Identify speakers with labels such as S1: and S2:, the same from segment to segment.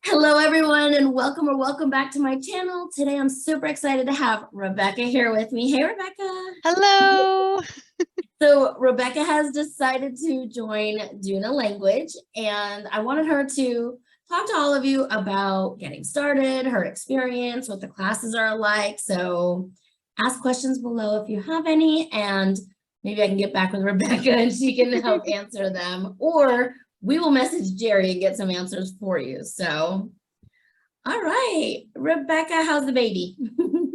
S1: Hello, everyone, and welcome back to my channel. Today, I'm super excited to have Rebekah here with me. Hey, Rebekah.
S2: Hello.
S1: So Rebekah has decided to join Duna Language, and I wanted her to talk to all of you about getting started, her experience, what the classes are like. So ask questions below if you have any, and maybe I can get back with Rebekah and she can help answer them, or we will message Jerry and get some answers for you. So, all right, Rebekah, how's the baby?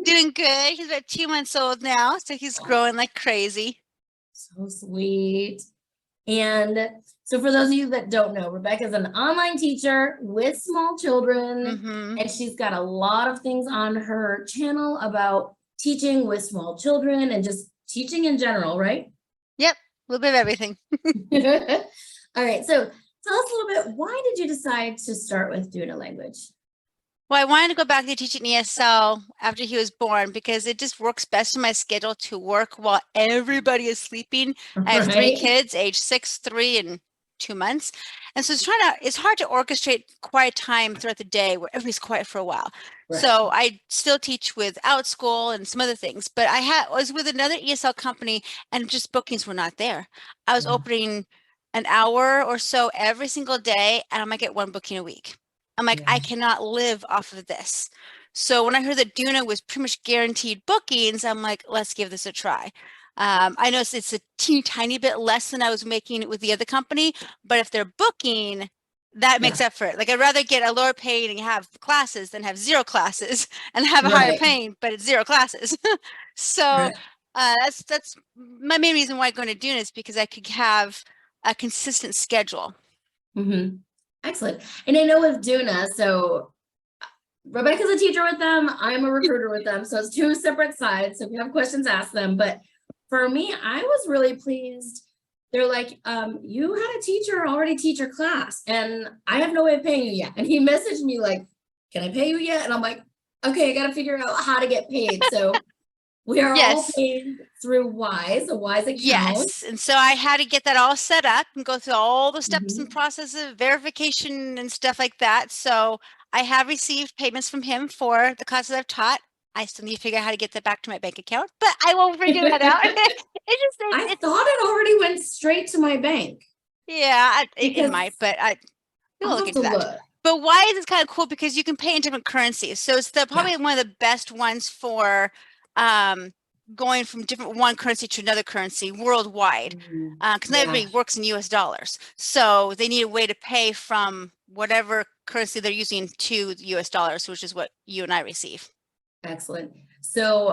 S2: Doing good. He's about 2 months old now, so he's growing like crazy.
S1: So sweet. And so for those of you that don't know, Rebekah is an online teacher with small children, and she's got a lot of things on her channel about teaching with small children and just teaching in general, right?
S2: Yep, a little bit of everything.
S1: All right, so tell us a little bit, why did you decide to start with Duna Language?
S2: Well, I wanted to go back to teaching ESL after he was born because it just works best in my schedule to work while everybody is sleeping. I have 3 kids, age 6, 3, and 2 months. And so it's hard to orchestrate quiet time throughout the day where everybody's quiet for a while. Right. So I still teach with OutSchool and some other things, but I was with another ESL company and just bookings were not there. I was opening an hour or so every single day, and I might get 1 booking a week. I'm like, I cannot live off of this. So when I heard that Duna was pretty much guaranteed bookings, I'm like, let's give this a try. I know it's a teeny tiny bit less than I was making it with the other company, but if they're booking, that makes up for it. Like, I'd rather get a lower paid and have classes than have 0 classes and have a higher paying, but it's 0 classes. So that's my main reason why going to Duna is because I could have a consistent schedule.
S1: Excellent. And I know with Duna, so Rebekah's a teacher with them, I'm a recruiter with them, so it's 2 separate sides. So if you have questions, ask them. But for me, I was really pleased. They're like, you had a teacher already teach your class, and I have no way of paying you yet. And he messaged me like, can I pay you yet? And I'm like, okay, I got to figure out how to get paid. So we are all paid through Wise, a Wise account.
S2: Yes, and so I had to get that all set up and go through all the steps and processes, verification and stuff like that. So I have received payments from him for the classes I've taught. I still need to figure out how to get that back to my bank account, but I will figure that out.
S1: I thought it already went straight to my bank.
S2: Yeah, it might, but we'll look into that. But Wise is kind of cool because you can pay in different currencies. So it's probably one of the best ones for going from one currency to another currency worldwide, because not everybody works in US dollars. So they need a way to pay from whatever currency they're using to the US dollars, which is what you and I receive. Excellent.
S1: So,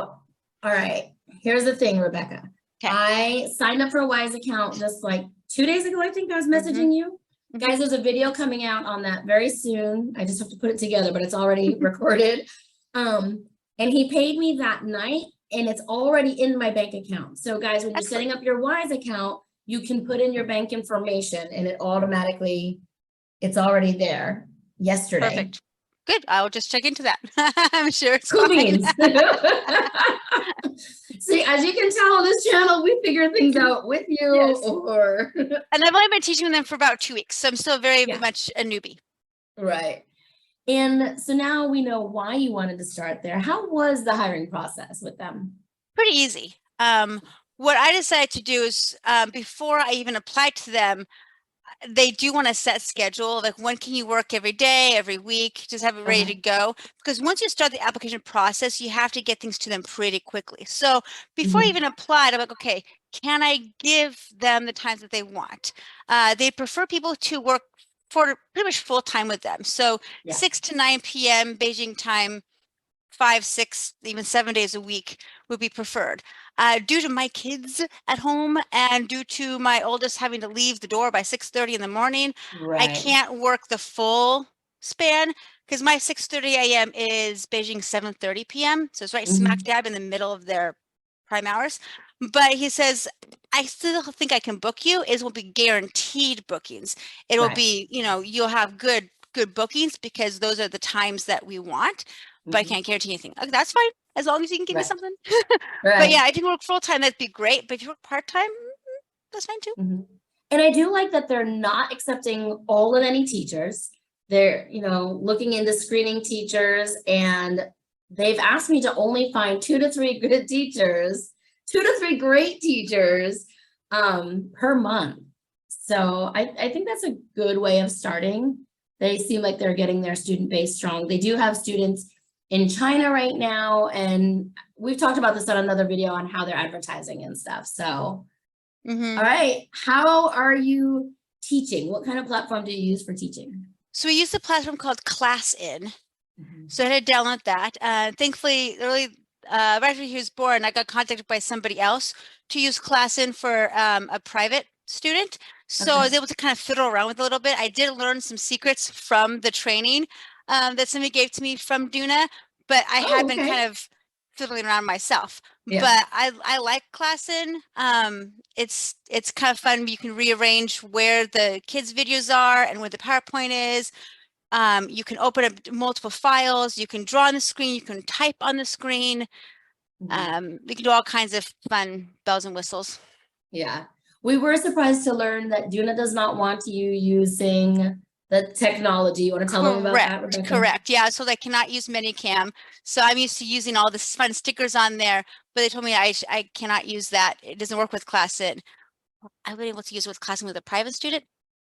S1: all right, here's the thing, Rebekah. I signed up for a Wise account just like 2 days ago. I think I was messaging you. Guys, there's a video coming out on that very soon. I just have to put it together, but it's already recorded. And he paid me that night, and it's already in my bank account. So guys, when you're setting up your Wise account, you can put in your bank information and it automatically, it's already there yesterday.
S2: Perfect. Good. I'll just check into that. I'm sure it's
S1: cool beans. See, as you can tell on this channel, we figure things out with you.
S2: And I've only been teaching them for about 2 weeks, so I'm still very much a newbie.
S1: Right. And so now we know why you wanted to start there. How was the hiring process with them?
S2: Pretty easy. What I decided to do is before I even applied to them, they do want a set schedule, like when can you work every day, every week, just have it ready to go. Because once you start the application process, you have to get things to them pretty quickly. So before I even applied, I'm like, okay, can I give them the times that they want? They prefer people to work for pretty much full time with them. So 6 to 9 p.m. Beijing time, 5, 6, even 7 days a week would be preferred. Due to my kids at home and due to my oldest having to leave the door by 6:30 in the morning, I can't work the full span because my 6:30 a.m. is Beijing 7:30 p.m. So it's right smack dab in the middle of their prime hours. But he says, I still think I can book you. It will be guaranteed bookings. It will be, you'll have good bookings because those are the times that we want, but I can't guarantee anything. Okay, that's fine. As long as you can give me something. But yeah, if you work full time, that'd be great. But if you work part time, that's fine too.
S1: And I do like that they're not accepting all of any teachers. they're, looking into screening teachers, and they've asked me to only find 2 to 3 good teachers, 2 to 3 great teachers per month. So I think that's a good way of starting. They seem like they're getting their student base strong. They do have students in China right now, and we've talked about this on another video on how they're advertising and stuff. So, all right, how are you teaching? What kind of platform do you use for teaching?
S2: So we use a platform called ClassIn. So I had to download that. Thankfully, right after he was born, I got contacted by somebody else to use ClassIn for a private student. So I was able to kind of fiddle around with it a little bit. I did learn some secrets from the training that somebody gave to me from Duna, but I had been kind of fiddling around myself.
S1: Yeah.
S2: But I like ClassIn. It's kind of fun. You can rearrange where the kids' videos are and where the PowerPoint is. You can open up multiple files. You can draw on the screen. You can type on the screen. You can do all kinds of fun bells and whistles.
S1: Yeah. We were surprised to learn that Duna does not want you using the technology. You want to tell them about that, Rebekah?
S2: Correct. Yeah. So they cannot use Minicam. So I'm used to using all this fun stickers on there, but they told me I cannot use that. It doesn't work with ClassIn. I've been able to use it with ClassIn with a private student.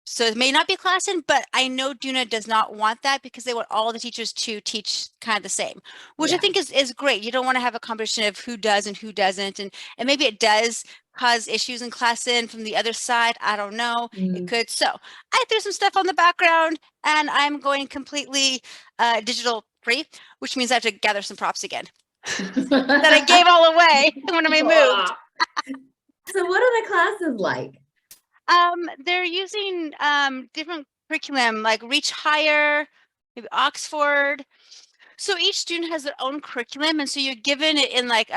S2: So it may not be ClassIn, but I know Duna does not want that because they want all the teachers to teach kind of the same, which I think is great. You don't want to have a competition of who does and who doesn't. And maybe it does cause issues in ClassIn from the other side. I don't know. It could. So I threw some stuff on the background, and I'm going completely digital free, which means I have to gather some props again that I gave all away when I moved.
S1: So what are the classes like?
S2: They're using different curriculum like Reach Higher, maybe Oxford. So each student has their own curriculum, and so you're given it in like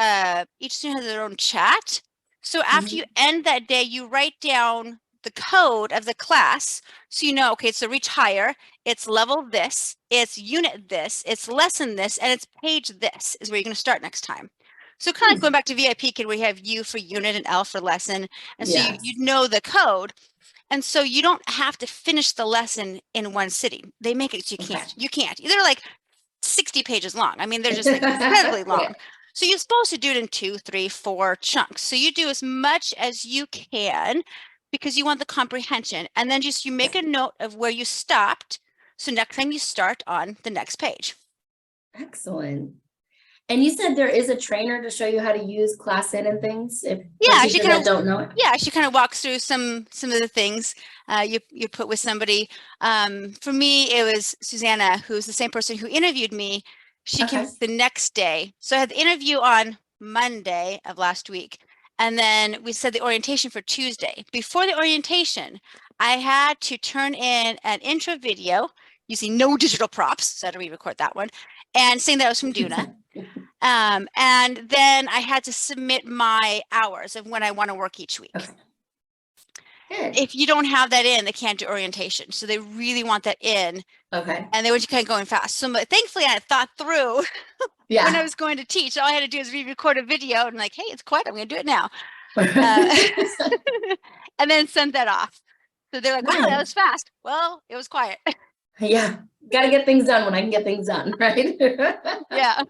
S2: each student has their own chat. So after you end that day, you write down the code of the class. So you know, okay, so Reach Higher, it's level this, it's unit this, it's lesson this, and it's page this is where you're going to start next time. So kind of like going back to VIP Kid, where you have U for unit and L for lesson. And so you know the code. And so you don't have to finish the lesson in one sitting. They make it so you can't. They're like 60 pages long. I mean, they're just like incredibly long. So you're supposed to do it in 2, 3, 4 chunks. So you do as much as you can because you want the comprehension. And then just you make a note of where you stopped. So next time you start on the next page.
S1: Excellent. And you said there is a trainer to show you how to use ClassIn and things. If
S2: she kind of
S1: don't know it.
S2: Yeah, she kind of walks through some of the things you put with somebody. For me, it was Susanna, who's the same person who interviewed me. She came the next day. So I had the interview on Monday of last week, and then we said the orientation for Tuesday. Before the orientation, I had to turn in an intro video using no digital props, so I had to re-record that one, and saying that I was from Duna. And then I had to submit my hours of when I want to work each week. If you don't have that in, they can't do orientation. So they really want that in. And they want you kind of going fast. So thankfully I thought through when I was going to teach. All I had to do is re-record a video and like, hey, it's quiet. I'm going to do it now. And then send that off. So they're like, wow, that was fast. Well, it was quiet.
S1: Yeah. Got to get things done when I can get things done, right?
S2: Yeah.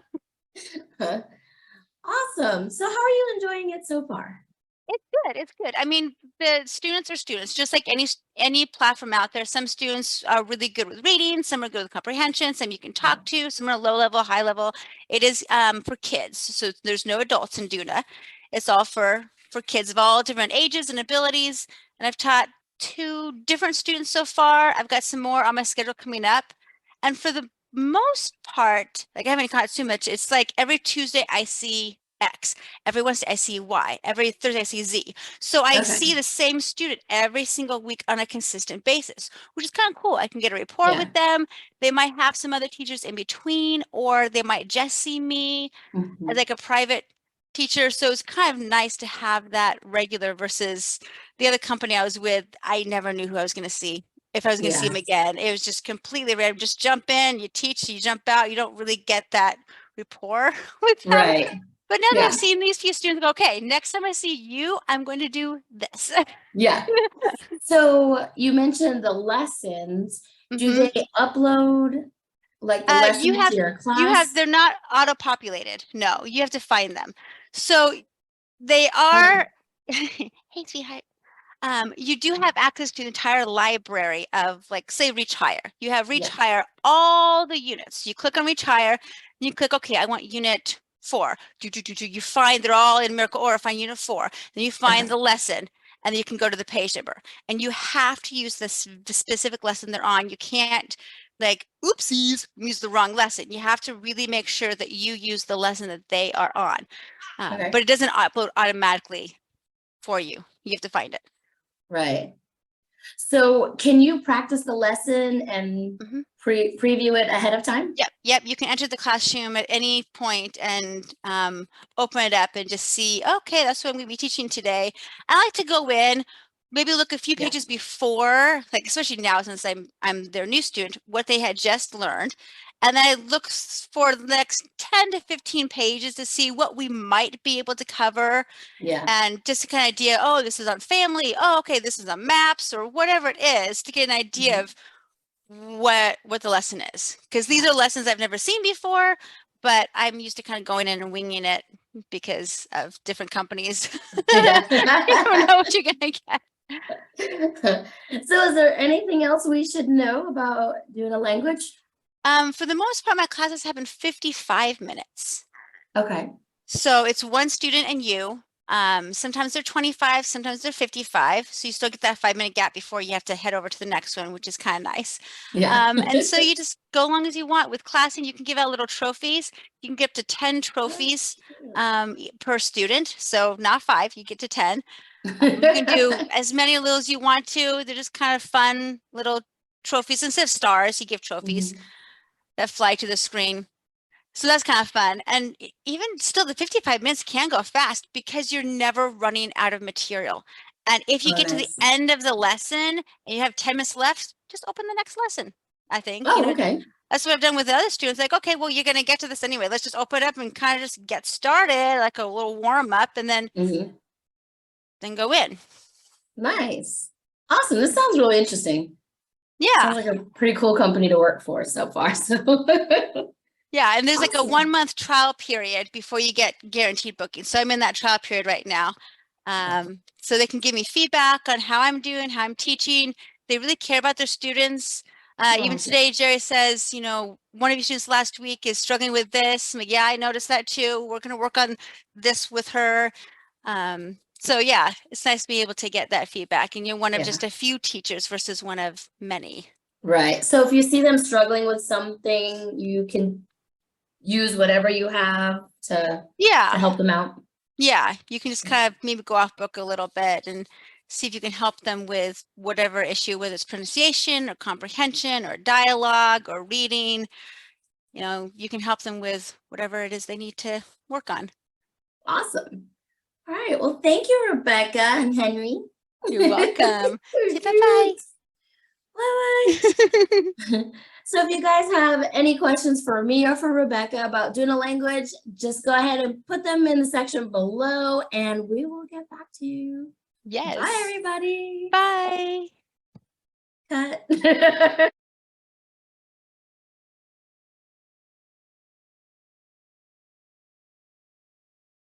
S1: Awesome. So how are you enjoying it so far?
S2: It's good. It's good. I mean, the students are students, just like any platform out there. Some students are really good with reading, some are good with comprehension, some you can talk to, some are low level, high level. It is for kids. So there's no adults in Duna. It's all for kids of all different ages and abilities. And I've taught 2 different students so far. I've got some more on my schedule coming up. And for the most part, like I haven't caught too much. It's like every Tuesday I see X, every Wednesday I see Y, every Thursday I see Z. So I see the same student every single week on a consistent basis, which is kind of cool. I can get a rapport with them. They might have some other teachers in between, or they might just see me as like a private teacher. So it's kind of nice to have that regular versus the other company I was with. I never knew who I was going to see. If I was going to see him again, it was just completely random. Just jump in, you teach, you jump out. You don't really get that rapport with them.
S1: Right.
S2: But now that I've seen these few students, go, okay, next time I see you, I'm going to do this.
S1: Yeah. So you mentioned the lessons. do they upload like the lesson
S2: You
S1: into your class?
S2: they're not auto-populated. No, you have to find them. So they
S1: Oh,
S2: are, hey, sweetheart. You do have access to the entire library of, like, say, Reach Higher. You have Reach
S1: yes.
S2: Higher, all the units. You click on Reach Higher, and you click, okay, I want unit 4. You find they're all in Miracle Order, find unit 4. Then you find
S1: Okay.
S2: the lesson, and then you can go to the page number. And you have to use the specific lesson they're on. You can't, like, oopsies, use the wrong lesson. You have to really make sure that you use the lesson that they are on.
S1: Okay.
S2: But it doesn't upload automatically for you. You have to find it.
S1: Right. So can you practice the lesson and preview it ahead of time?
S2: Yep. You can enter the classroom at any point and open it up and just see, okay, that's what I'm going to be teaching today. I like to go in, maybe look a few
S1: Yeah.
S2: pages before, like especially now since I'm their new student, what they had just learned. And then I look for the next 10 to 15 pages to see what we might be able to cover.
S1: Yeah.
S2: And just to kind of idea, oh, this is on family. Oh, okay, this is on maps or whatever it is, to get an idea of what the lesson is, because these are lessons I've never seen before, but I'm used to kind of going in and winging it because of different companies.
S1: Yeah.
S2: You don't know what you're gonna get.
S1: So is there anything else we should know about doing a language?
S2: For the most part, my classes happen 55 minutes.
S1: Okay.
S2: So it's one student and you. Sometimes they're 25, sometimes they're 55. So you still get that 5-minute gap before you have to head over to the next one, which is kind of nice.
S1: Yeah.
S2: And so you just go long as you want. With classing, you can give out little trophies. You can get up to 10 trophies per student. So not 5, you get to 10. You can do as many little as you want to. They're just kind of fun little trophies. Instead of stars, you give trophies that fly to the screen. So that's kind of fun. And even still, the 55 minutes can go fast because you're never running out of material. And if you
S1: Oh,
S2: get to the
S1: nice.
S2: end of the lesson and you have 10 minutes left, just open the next lesson, I think.
S1: Oh, okay.
S2: That's what I've done with the other students. Like, okay, well, you're going to get to this anyway. Let's just open it up and kind of just get started, like a little warm up, and then go in.
S1: Nice. Awesome. This sounds really interesting.
S2: Yeah.
S1: Sounds like a pretty cool company to work for so far. So
S2: yeah, and there's like a
S1: awesome.
S2: 1-month trial period before you get guaranteed booking. So I'm in that trial period right now. So they can give me feedback on how I'm doing, how I'm teaching. They really care about their students. Even today, Jerry says, one of your students last week is struggling with this. I'm like, yeah, I noticed that too. We're going to work on this with her. So yeah, it's nice to be able to get that feedback. And you're one of just a few teachers versus one of many.
S1: Right. So if you see them struggling with something, you can use whatever you have to help them out.
S2: Yeah, you can just kind of maybe go off book a little bit and see if you can help them with whatever issue, whether it's pronunciation or comprehension or dialogue or reading. You can help them with whatever it is they need to work on.
S1: Awesome. All right. Well, thank you, Rebecca and Henry.
S2: You're welcome. Say bye-bye.
S1: Bye-bye. So if you guys have any questions for me or for Rebecca about Duna Language, just go ahead and put them in the section below and we will get back to you.
S2: Yes.
S1: Bye, everybody.
S2: Bye.
S1: Cut.